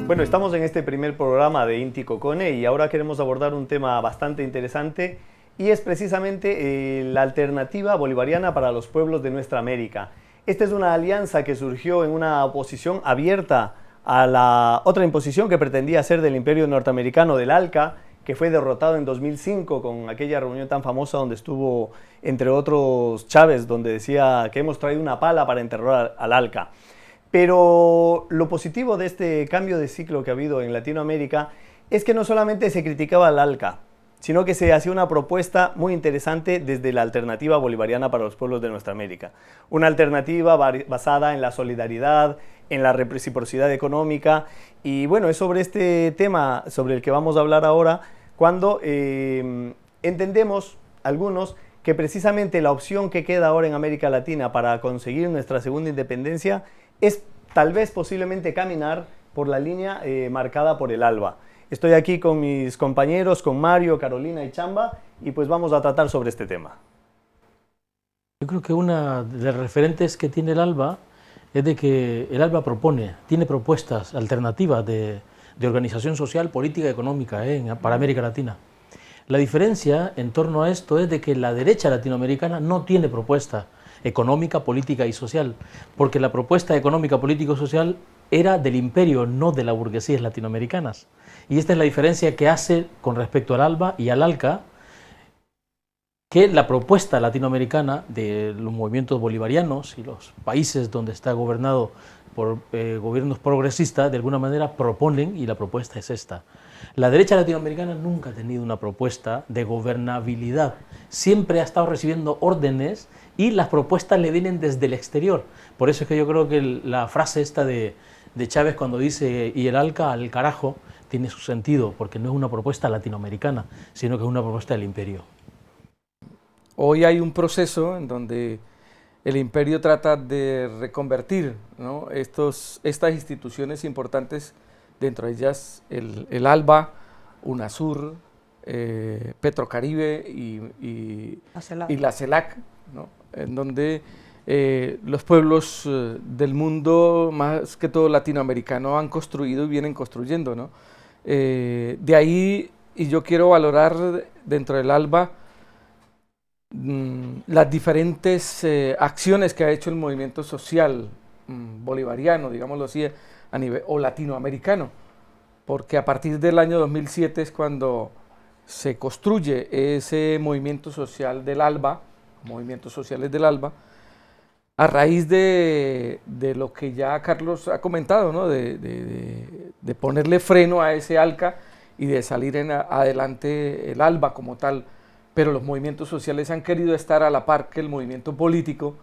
Bueno, estamos en este primer programa de Inti Cocone y ahora queremos abordar un tema bastante interesante y es precisamente la alternativa bolivariana para los pueblos de nuestra América. Esta es una alianza que surgió en una oposición abierta a la otra imposición que pretendía ser del Imperio Norteamericano del ALCA, que fue derrotado en 2005 con aquella reunión tan famosa donde estuvo, entre otros, Chávez, donde decía que hemos traído una pala para enterrar al ALCA. Pero lo positivo de este cambio de ciclo que ha habido en Latinoamérica es que no solamente se criticaba al ALCA, sino que se hacía una propuesta muy interesante desde la alternativa bolivariana para los pueblos de nuestra América. Una alternativa basada en la solidaridad, en la reciprocidad económica, y bueno, es sobre este tema sobre el que vamos a hablar ahora, cuando entendemos algunos que precisamente la opción que queda ahora en América Latina para conseguir nuestra segunda independencia es tal vez posiblemente caminar por la línea marcada por el ALBA. Estoy aquí con mis compañeros, con Mario, Carolina y Chamba, y pues vamos a tratar sobre este tema. Yo creo que una de las referentes que tiene el ALBA es de que el ALBA tiene propuestas alternativas de organización social, política y económica para América Latina. La diferencia en torno a esto es de que la derecha latinoamericana no tiene propuesta económica, política y social, porque la propuesta económica, política y social era del imperio, no de las burguesías latinoamericanas. Y esta es la diferencia que hace con respecto al ALBA y al ALCA, que la propuesta latinoamericana de los movimientos bolivarianos y los países donde está gobernado por gobiernos progresistas, de alguna manera proponen, y la propuesta es esta. La derecha latinoamericana nunca ha tenido una propuesta de gobernabilidad, siempre ha estado recibiendo órdenes y las propuestas le vienen desde el exterior. Por eso es que yo creo que la frase esta de Chávez cuando dice y el ALCA al carajo tiene su sentido, porque no es una propuesta latinoamericana, sino que es una propuesta del imperio. Hoy hay un proceso en donde el imperio trata de reconvertir, ¿no?, estas instituciones importantes, dentro de ellas el ALBA, UNASUR, Petrocaribe y la CELAC, ¿no?, en donde los pueblos del mundo, más que todo latinoamericano, han construido y vienen construyendo, ¿no? De ahí, y yo quiero valorar dentro del ALBA las diferentes acciones que ha hecho el movimiento social bolivariano, digámoslo así, a nivel, o latinoamericano, porque a partir del año 2007 es cuando se construye ese movimiento social del ALBA, movimientos sociales del ALBA, a raíz de lo que ya Carlos ha comentado, ¿no?, de ponerle freno a ese ALCA y de salir adelante el ALBA como tal. Pero los movimientos sociales han querido estar a la par que el movimiento político,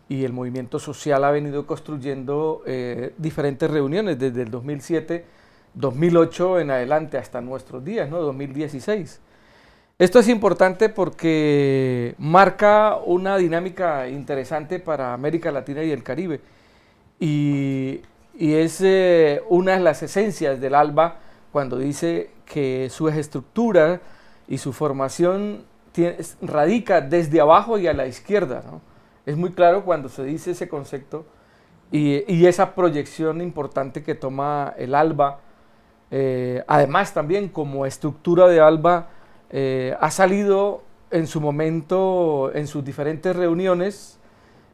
y el movimiento social ha venido construyendo diferentes reuniones desde el 2007, 2008 en adelante hasta nuestros días, ¿no?, 2016. Esto es importante porque marca una dinámica interesante para América Latina y el Caribe, y es una de las esencias del ALBA cuando dice que su estructura y su formación radica desde abajo y a la izquierda, ¿no? Es muy claro cuando se dice ese concepto y esa proyección importante que toma el ALBA. Además también como estructura de ALBA ha salido en su momento en sus diferentes reuniones,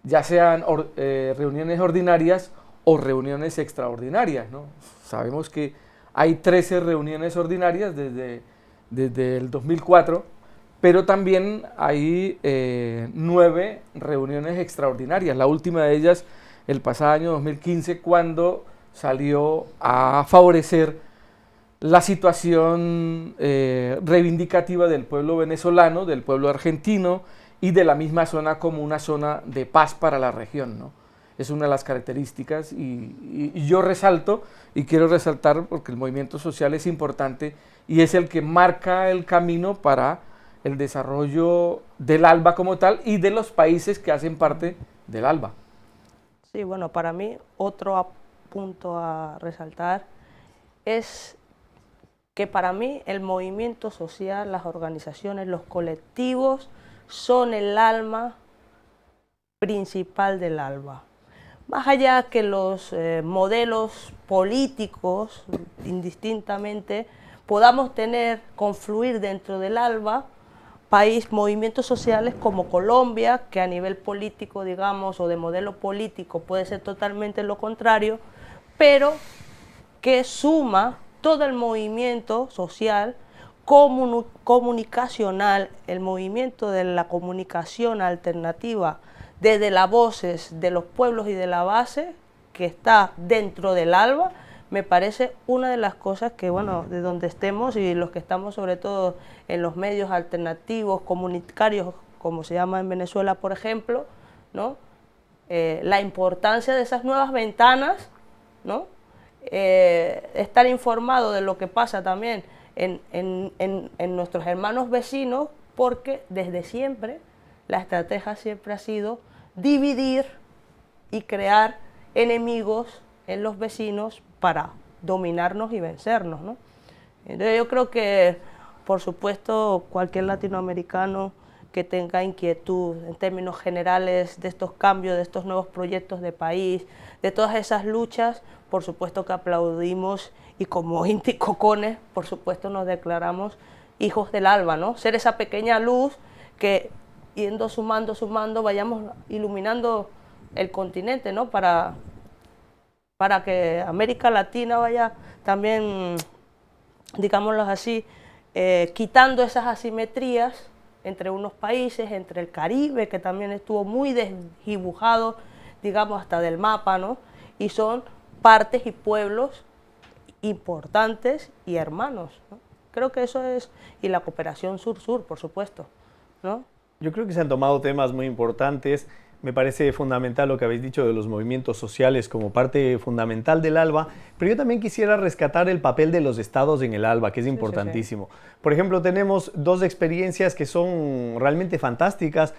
ya sean reuniones ordinarias o reuniones extraordinarias, ¿no? Sabemos que hay 13 reuniones ordinarias desde el 2004, pero también hay 9 reuniones extraordinarias. La última de ellas el pasado año 2015, cuando salió a favorecer la situación reivindicativa del pueblo venezolano, del pueblo argentino y de la misma zona como una zona de paz para la región, ¿no? Es una de las características y yo resalto y quiero resaltar porque el movimiento social es importante y es el que marca el camino para el desarrollo del ALBA como tal y de los países que hacen parte del ALBA. Sí, bueno, para mí otro punto a resaltar es que para mí el movimiento social, las organizaciones, los colectivos son el alma principal del ALBA. Más allá que los modelos políticos, indistintamente, podamos confluir dentro del ALBA, movimientos sociales como Colombia, que a nivel político, digamos, o de modelo político puede ser totalmente lo contrario, pero que suma todo el movimiento social, comunicacional, el movimiento de la comunicación alternativa desde las voces de los pueblos y de la base, que está dentro del ALBA. Me parece una de las cosas que, bueno, de donde estemos y los que estamos sobre todo en los medios alternativos, comunitarios, como se llama en Venezuela, por ejemplo, ¿no? La importancia de esas nuevas ventanas, ¿no? Estar informado de lo que pasa también en nuestros hermanos vecinos, porque desde siempre la estrategia siempre ha sido dividir y crear enemigos en los vecinos para dominarnos y vencernos, ¿no? Entonces yo creo que, por supuesto, cualquier latinoamericano que tenga inquietud en términos generales de estos cambios, de estos nuevos proyectos de país, de todas esas luchas, por supuesto que aplaudimos, y como Inti Cocones, por supuesto nos declaramos hijos del ALBA, ¿no? Ser esa pequeña luz que, yendo sumando, vayamos iluminando el continente, ¿no? Para que América Latina vaya también, digámoslo así, quitando esas asimetrías entre unos países, entre el Caribe, que también estuvo muy desdibujado, digamos, hasta del mapa, ¿no? Y son partes y pueblos importantes y hermanos, ¿no? Creo que eso es, y la cooperación sur-sur, por supuesto, ¿no? Yo creo que se han tomado temas muy importantes. Me parece fundamental lo que habéis dicho de los movimientos sociales como parte fundamental del ALBA, pero yo también quisiera rescatar el papel de los estados en el ALBA, que es importantísimo. Sí. Por ejemplo, tenemos dos experiencias que son realmente fantásticas,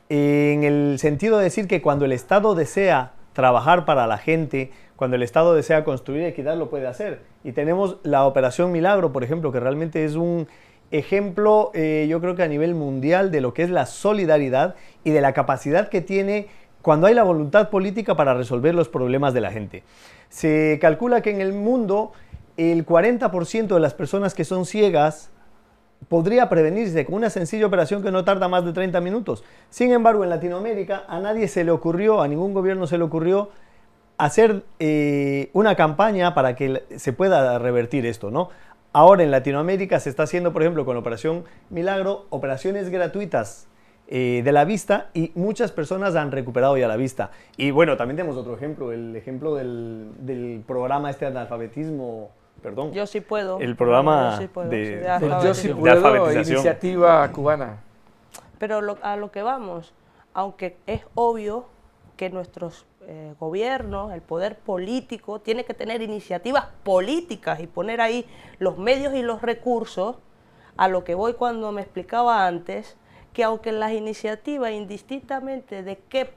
en el sentido de decir que cuando el Estado desea trabajar para la gente, cuando el Estado desea construir equidad, lo puede hacer. Y tenemos la Operación Milagro, por ejemplo, que realmente es un ejemplo, yo creo que a nivel mundial, de lo que es la solidaridad y de la capacidad que tiene cuando hay la voluntad política para resolver los problemas de la gente. Se calcula que en el mundo el 40% de las personas que son ciegas podría prevenirse con una sencilla operación que no tarda más de 30 minutos. Sin embargo, en Latinoamérica a nadie se le ocurrió, a ningún gobierno se le ocurrió hacer una campaña para que se pueda revertir esto, ¿no? Ahora en Latinoamérica se está haciendo, por ejemplo, con la Operación Milagro, operaciones gratuitas de la vista, y muchas personas han recuperado ya la vista. Y bueno, también tenemos otro ejemplo, el ejemplo del programa de analfabetismo, perdón. Yo sí puedo. El programa yo sí puedo, de Yo sí puedo, iniciativa cubana. Pero a lo que vamos, aunque es obvio que nuestros gobiernos, el poder político, tiene que tener iniciativas políticas y poner ahí los medios y los recursos, a lo que voy cuando me explicaba antes, que aunque las iniciativas, indistintamente de qué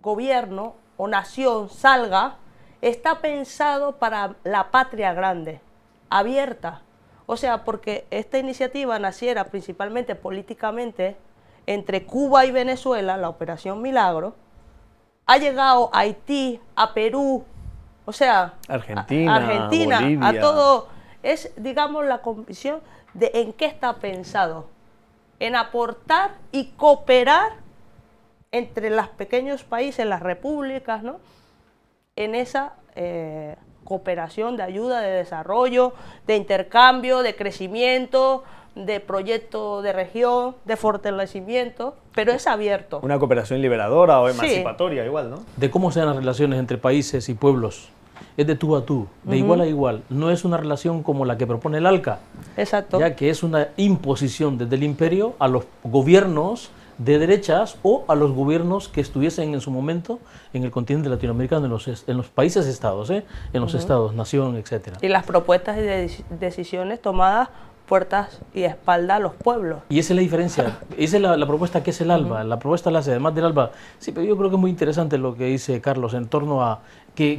gobierno o nación salga, está pensado para la patria grande, abierta. O sea, porque esta iniciativa naciera principalmente políticamente entre Cuba y Venezuela, la Operación Milagro, ha llegado a Haití, a Perú, o sea, Argentina, Bolivia. a todo. Es, digamos, la convicción de en qué está pensado, en aportar y cooperar entre los pequeños países, las repúblicas, ¿no? En esa cooperación de ayuda, de desarrollo, de intercambio, de crecimiento, de proyecto de región, de fortalecimiento, pero es abierto. Una cooperación liberadora o emancipatoria, sí. Igual, ¿no? De cómo sean las relaciones entre países y pueblos. Es de tú a tú, de igual a igual. No es una relación como la que propone el ALCA. Exacto. Ya que es una imposición desde el imperio a los gobiernos de derechas o a los gobiernos que estuviesen en su momento en el continente latinoamericano, en los países estados, en los estados, nación, etc. Y las propuestas y decisiones tomadas puertas y espalda a los pueblos. Y esa es la diferencia, esa es la propuesta que es el ALBA, la propuesta la hace además del ALBA. Sí, pero yo creo que es muy interesante lo que dice Carlos en torno a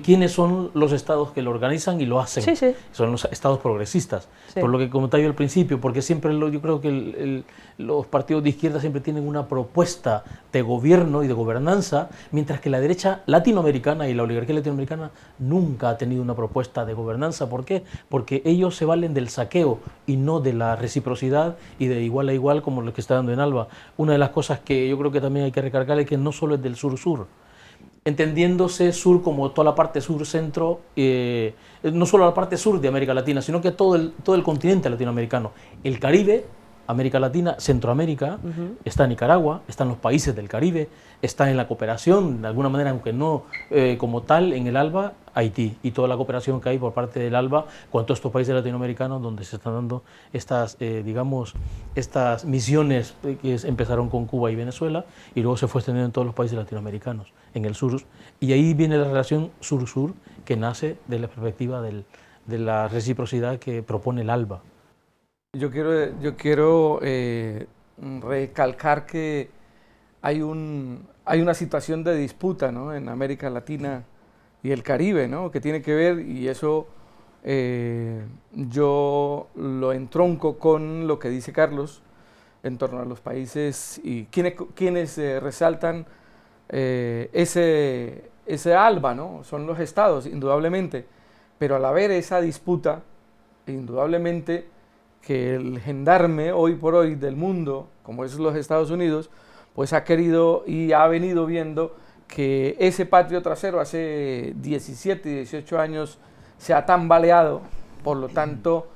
quiénes son los estados que lo organizan y lo hacen. Sí, sí. Son los estados progresistas. Sí. Por lo que comentaba yo al principio, porque siempre yo creo que los partidos de izquierda siempre tienen una propuesta de gobierno y de gobernanza, mientras que la derecha latinoamericana y la oligarquía latinoamericana nunca ha tenido una propuesta de gobernanza. ¿Por qué? Porque ellos se valen del saqueo y no de la reciprocidad y de igual a igual como lo que está dando en Alba. Una de las cosas que yo creo que también hay que recargar es que no solo es del sur-sur, entendiéndose sur como toda la parte sur-centro, no solo la parte sur de América Latina, sino que todo el continente latinoamericano. El Caribe, América Latina, Centroamérica, está Nicaragua, están los países del Caribe, está en la cooperación, de alguna manera, aunque no como tal, en el ALBA, Haití, y toda la cooperación que hay por parte del ALBA con todos estos países latinoamericanos donde se están dando estas, digamos, estas misiones que empezaron con Cuba y Venezuela y luego se fue extendiendo en todos los países latinoamericanos, en el sur, y ahí viene la relación sur-sur que nace de la perspectiva de la reciprocidad que propone el ALBA. Yo quiero recalcar que hay una situación de disputa, ¿no?, en América Latina y el Caribe, ¿no?, que tiene que ver, y eso yo lo entronco con lo que dice Carlos en torno a los países y quienes resaltan ese ALBA, ¿no?, son los estados, indudablemente, pero al haber esa disputa, indudablemente que el gendarme hoy por hoy del mundo, como es los Estados Unidos, pues ha querido y ha venido viendo que ese patio trasero hace 17, 18 años se ha tambaleado, por lo tanto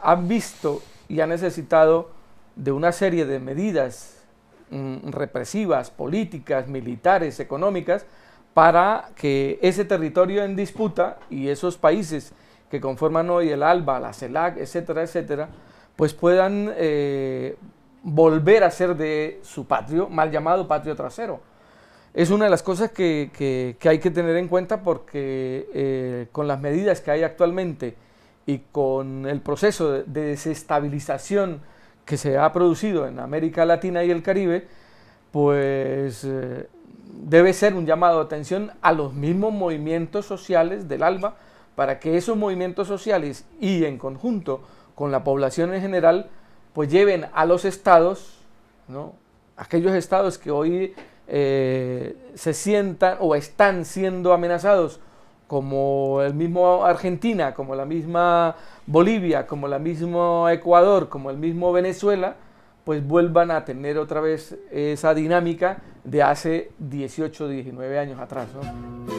han visto y ha necesitado de una serie de medidas represivas, políticas, militares, económicas, para que ese territorio en disputa y esos países que conforman hoy el ALBA, la CELAC, etcétera, etcétera, pues puedan volver a ser de su patio, mal llamado patio trasero. Es una de las cosas que hay que tener en cuenta porque con las medidas que hay actualmente y con el proceso de desestabilización que se ha producido en América Latina y el Caribe, pues debe ser un llamado de atención a los mismos movimientos sociales del ALBA, para que esos movimientos sociales y en conjunto con la población en general, pues lleven a los estados, ¿no?, aquellos estados que hoy se sientan o están siendo amenazados, como el mismo Argentina, como la misma Bolivia, como la misma Ecuador, como el mismo Venezuela, pues vuelvan a tener otra vez esa dinámica de hace 18, 19 años atrás, ¿no?